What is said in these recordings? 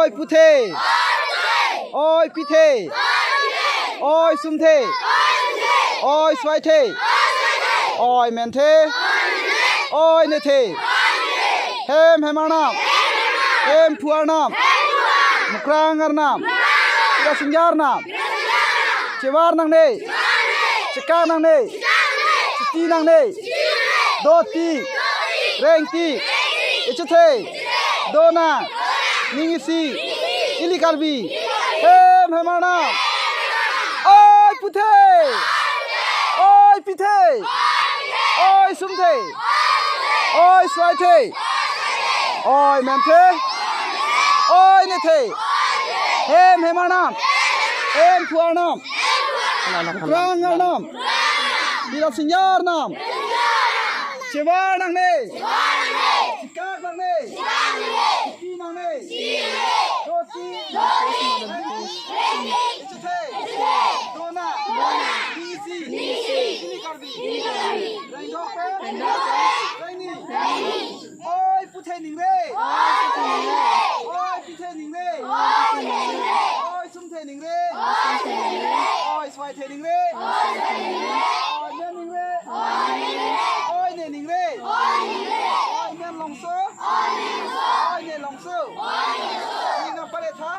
Oi puthe. Oi pithe. Oi sumthe. Oi swaithe. Oi menthe. Oi nethe. Hem hemanam. Hem puarnam. Mukrangarnam. Ida sinjarnam. Cevar nang ne. Cekar nang ne. Citi nang ne. Doti. Rengti. Ichethe. Dona. Ningisi. Ilikalbi. Hem hemanam. Oi puthe. Oi pithe. Oi sumthe. Oi swaithe. Oi menthe. Oi nethe. Hem hemanam. Hem puarnam. Mukrangarnam. Ida sinjarnam. Cevar nang ne. Cikar nang ne. Citi nang ne. Doti. Ichethe. Dona. Ningisi. Ilikalbi. Rengope. Rengni. Oi puthe ningre. Oi pithe ningre. Oi sumthe ningre. Oi swaithe ningre. Oi men ningre. Oi ne ningre. Oi men longso. Oi ne longso. Nina paletha.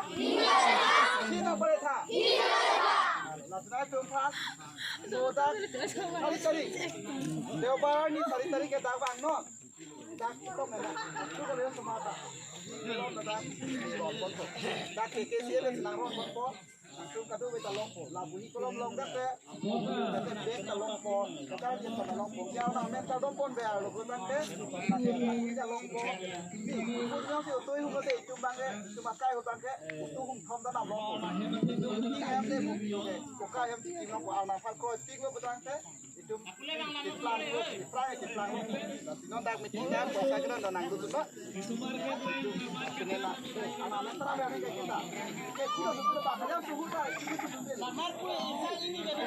Nina paletha. Lasna tumpas. Sodak. Tari. Deobar ni tari ke dak bang no. Dak to mena. Tu ko le samata. Dak ke siele senang ron po. Tum kadu we talong po. Labuhi kolom long dak ke. Dak be talong po. Dak je talong po. Jao na men ta dom pon be alo ko dak ke. Dak ke talong po. Ni ko nyo se toi hu ko te tum bang ke. Tum kai ko bang ke. Tu hum thom da long po. Ni em de mu ko ka em ti long po ana fal ko ti ko bang ke. Itum tiplang ko tiplang. No dak me ti na ko sa ke no nang du ba. Kenela. Ana men tra be ke kita. Ke kilo su ba ka su hu ta. Lamar ko ini dari